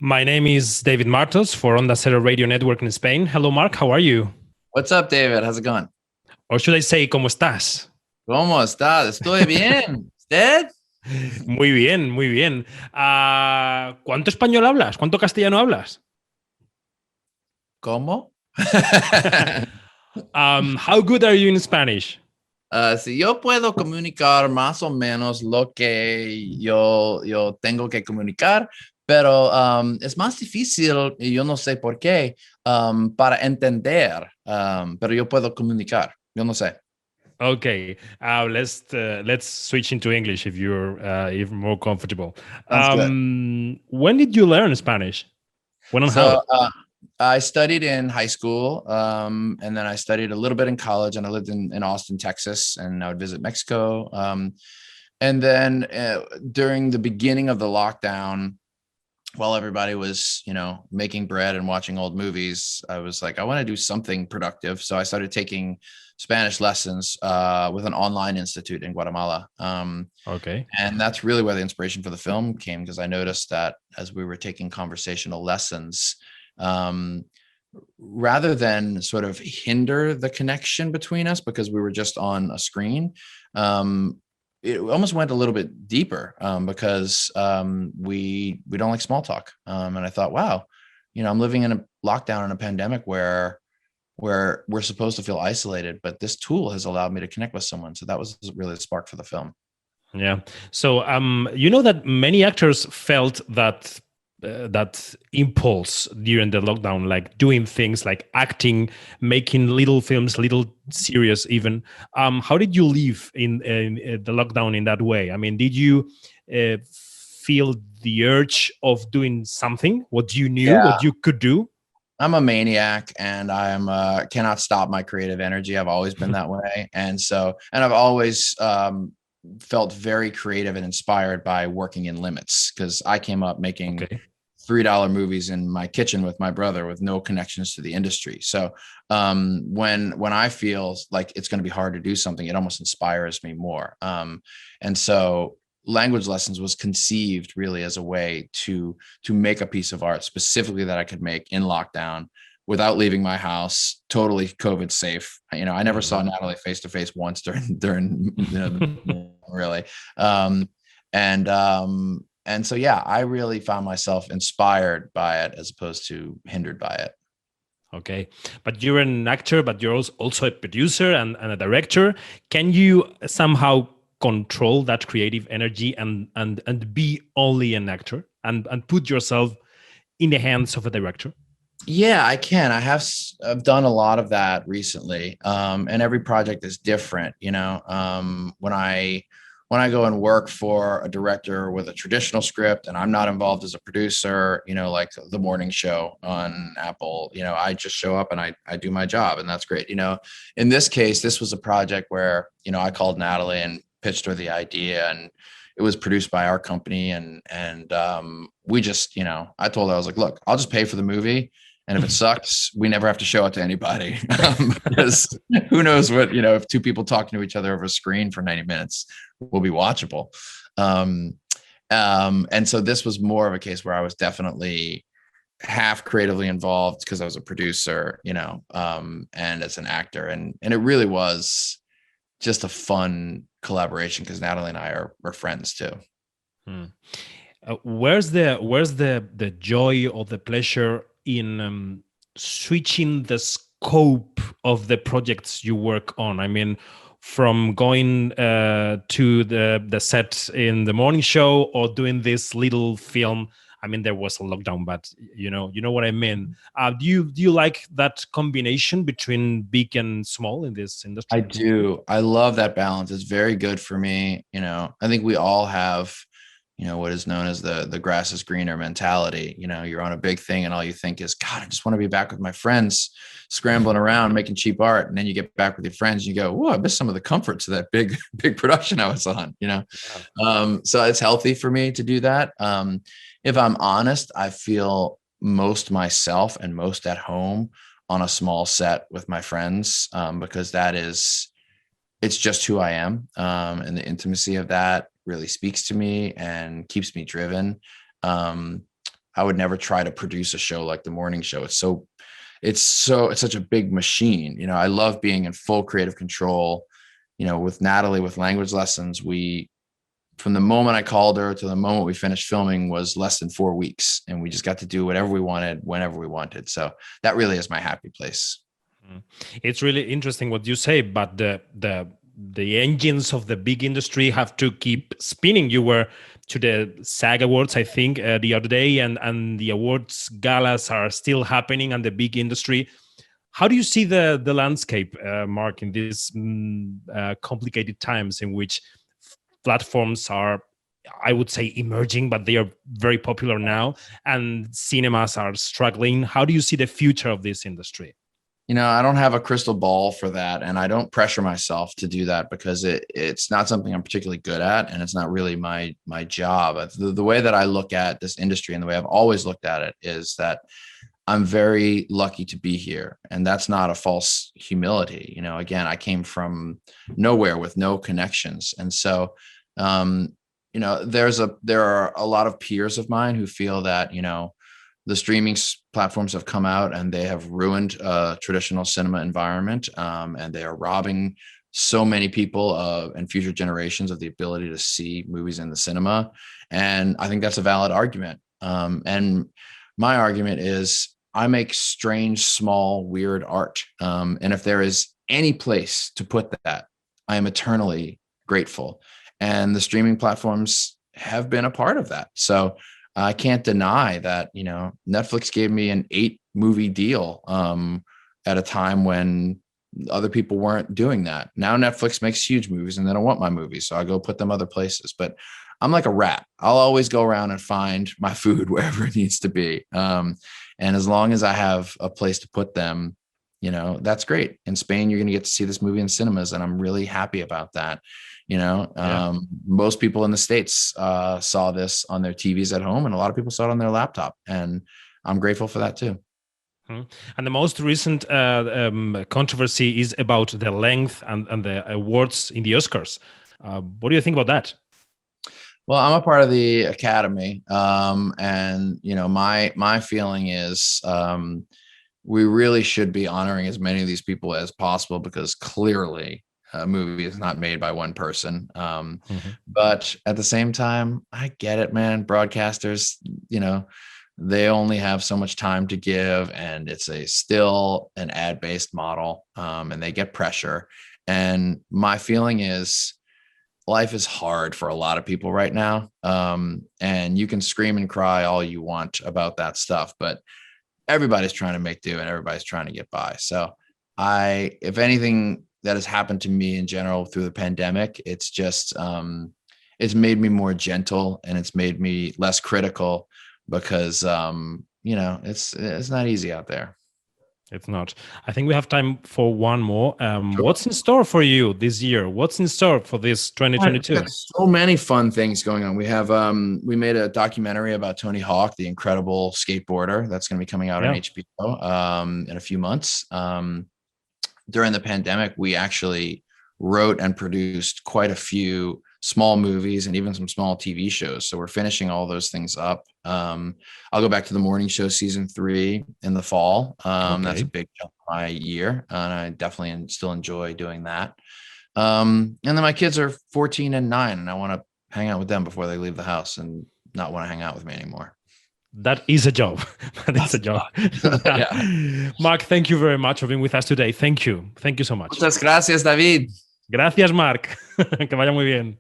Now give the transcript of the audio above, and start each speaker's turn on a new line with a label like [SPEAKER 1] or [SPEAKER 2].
[SPEAKER 1] My name is David Martos for Onda Cero Radio Network in Spain. Hello, Mark. How are you?
[SPEAKER 2] What's up, David? How's it going?
[SPEAKER 1] Or should I say, ¿cómo estás?
[SPEAKER 2] ¿Cómo estás? Estoy bien. ¿Usted?
[SPEAKER 1] Muy bien, muy bien. ¿Cuánto español hablas? ¿Cuánto castellano hablas?
[SPEAKER 2] ¿Cómo?
[SPEAKER 1] How good are you in Spanish?
[SPEAKER 2] Si yo puedo comunicar más o menos lo que yo tengo que comunicar, pero es más difícil, y yo no sé por qué, para entender, pero yo puedo comunicar, yo no sé.
[SPEAKER 1] Okay, let's switch into English if you're even more comfortable.
[SPEAKER 2] Sounds good.
[SPEAKER 1] When did you learn Spanish? When and how?
[SPEAKER 2] So I studied in high school, and then I studied a little bit in college, and I lived in Austin, Texas, and I would visit Mexico. And then during the beginning of the lockdown, while everybody was, making bread and watching old movies, I was like, I want to do something productive. So I started taking Spanish lessons with an online institute in Guatemala.
[SPEAKER 1] Okay.
[SPEAKER 2] And that's really where the inspiration for the film came, because I noticed that as we were taking conversational lessons, um, rather than sort of hinder the connection between us because we were just on a screen, it almost went a little bit deeper because we don't like small talk. And I thought, wow, I'm living in a lockdown in a pandemic where we're supposed to feel isolated, but this tool has allowed me to connect with someone. So that was really the spark for the film.
[SPEAKER 1] Yeah. So, you know that many actors felt that impulse during the lockdown, like doing things like acting, making little films, little series, even. How did you live in the lockdown in that way? I mean, did you feel the urge of doing something? What you knew,
[SPEAKER 2] Yeah,
[SPEAKER 1] what you could do?
[SPEAKER 2] I'm a maniac, and I'm cannot stop my creative energy. I've always been that way, and I've always felt very creative and inspired by working in limits, because I came up making
[SPEAKER 1] Okay.
[SPEAKER 2] $3 movies in my kitchen with my brother with no connections to the industry. So when I feel like it's going to be hard to do something, it almost inspires me more. And so language lessons was conceived really as a way to make a piece of art specifically that I could make in lockdown without leaving my house, totally COVID safe. I never saw
[SPEAKER 1] Mhm.
[SPEAKER 2] Natalie face to face once during really. Um, and so, yeah, I really found myself inspired by it as opposed to hindered by it.
[SPEAKER 1] Okay, but you're an actor, but you're also a producer and a director. Can you somehow control that creative energy and be only an actor and put yourself in the hands of a director?
[SPEAKER 2] Yeah, I can. I've done a lot of that recently, and every project is different. When I go and work for a director with a traditional script, and I'm not involved as a producer, like the morning show on Apple, I just show up and I do my job, and that's great. In this case, this was a project where I called Natalie and pitched her the idea, and it was produced by our company, and we just, I told her, I was like, look, I'll just pay for the movie. And if it sucks, we never have to show it to anybody, because who knows what, if two people talking to each other over a screen for 90 minutes will be watchable. Um, and so this was more of a case where I was definitely half creatively involved because I was a producer, and as an actor. And it really was just a fun collaboration because Natalie and I are friends too.
[SPEAKER 1] Hmm. Where's the joy or the pleasure in switching the scope of the projects you work on? I mean, from going to the set in the morning show or doing this little film. I mean, there was a lockdown, but you know what I mean. Do you like that combination between big and small in this
[SPEAKER 2] I
[SPEAKER 1] industry?
[SPEAKER 2] do. I love that balance. It's very good for me. I think we all have, what is known as the grass is greener mentality. You're on a big thing and all you think is, God, I just want to be back with my friends, scrambling around, making cheap art. And then you get back with your friends, and you go, whoa, I missed some of the comforts of that big, big production I was on.
[SPEAKER 1] Yeah.
[SPEAKER 2] So it's healthy for me to do that. If I'm honest, I feel most myself and most at home on a small set with my friends, because it's just who I am. And the intimacy of that really speaks to me and keeps me driven. Um, I would never try to produce a show like the morning show. It's such a big machine. You know, I love being in full creative control. You know, with Natalie, with language lessons, from the moment I called her to the moment we finished filming was less than 4 weeks. And we just got to do whatever we wanted, whenever we wanted. So that really is my happy place.
[SPEAKER 1] It's really interesting what you say, but the engines of the big industry have to keep spinning. You were to the SAG Awards, I think, the other day, and the awards galas are still happening, and the big industry. How do you see the landscape, Mark, in these complicated times in which platforms are, I would say, emerging, but they are very popular now, and cinemas are struggling? How do you see the future of this industry?
[SPEAKER 2] You know, I don't have a crystal ball for that, and I don't pressure myself to do that because it's not something I'm particularly good at, and it's not really my job. The way that I look at this industry and the way I've always looked at it is that I'm very lucky to be here, and that's not a false humility. You know, again, I came from nowhere with no connections, and so you know, there are a lot of peers of mine who feel that, you know, the streaming platforms have come out and they have ruined a traditional cinema environment, and they are robbing so many people and future generations of the ability to see movies in the cinema. And I think that's a valid argument. And my argument is I make strange, small, weird art. And if there is any place to put that, I am eternally grateful. And the streaming platforms have been a part of that. So I can't deny that, you know, Netflix gave me an 8-movie deal at a time when other people weren't doing that. Now Netflix makes huge movies and they don't want my movies, so I go put them other places. But I'm like a rat. I'll always go around and find my food wherever it needs to be. And as long as I have a place to put them, you know, that's great. In Spain, you're going to get to see this movie in cinemas, and I'm really happy about that. You know, most people in the States saw this on their TVs at home, and a lot of people saw it on their laptop. And I'm grateful for that too.
[SPEAKER 1] And the most recent controversy is about the length and the awards in the Oscars. What do you think about that?
[SPEAKER 2] Well, I'm a part of the Academy, and you know, my feeling is we really should be honoring as many of these people as possible, because clearly a movie is not made by one person. But at the same time, I get it, man. Broadcasters, you know, they only have so much time to give, and it's still an ad-based model, and they get pressure. And my feeling is life is hard for a lot of people right now. And you can scream and cry all you want about that stuff, but everybody's trying to make do and everybody's trying to get by. So if anything that has happened to me in general through the pandemic, it's just, it's made me more gentle, and it's made me less critical, because, you know, it's not easy out there.
[SPEAKER 1] It's not. I think we have time for one more.
[SPEAKER 2] Sure.
[SPEAKER 1] What's in store for you this year? What's in store for this 2022?
[SPEAKER 2] So many fun things going on. We have we made a documentary about Tony Hawk, the incredible skateboarder. That's going to be coming out on HBO in a few months. During the pandemic, we actually wrote and produced quite a few small movies and even some small TV shows. So we're finishing all those things up. I'll go back to the morning show season 3 in the fall. That's a big jump in my year, and I definitely still enjoy doing that. And then my kids are 14 and 9, and I want to hang out with them before they leave the house and not want to hang out with me anymore.
[SPEAKER 1] That is a job. That's a job. Mark, thank you very much for being with us today. Thank you. Thank you so much.
[SPEAKER 2] Muchas gracias, David.
[SPEAKER 1] Gracias, Mark. Que vaya muy bien.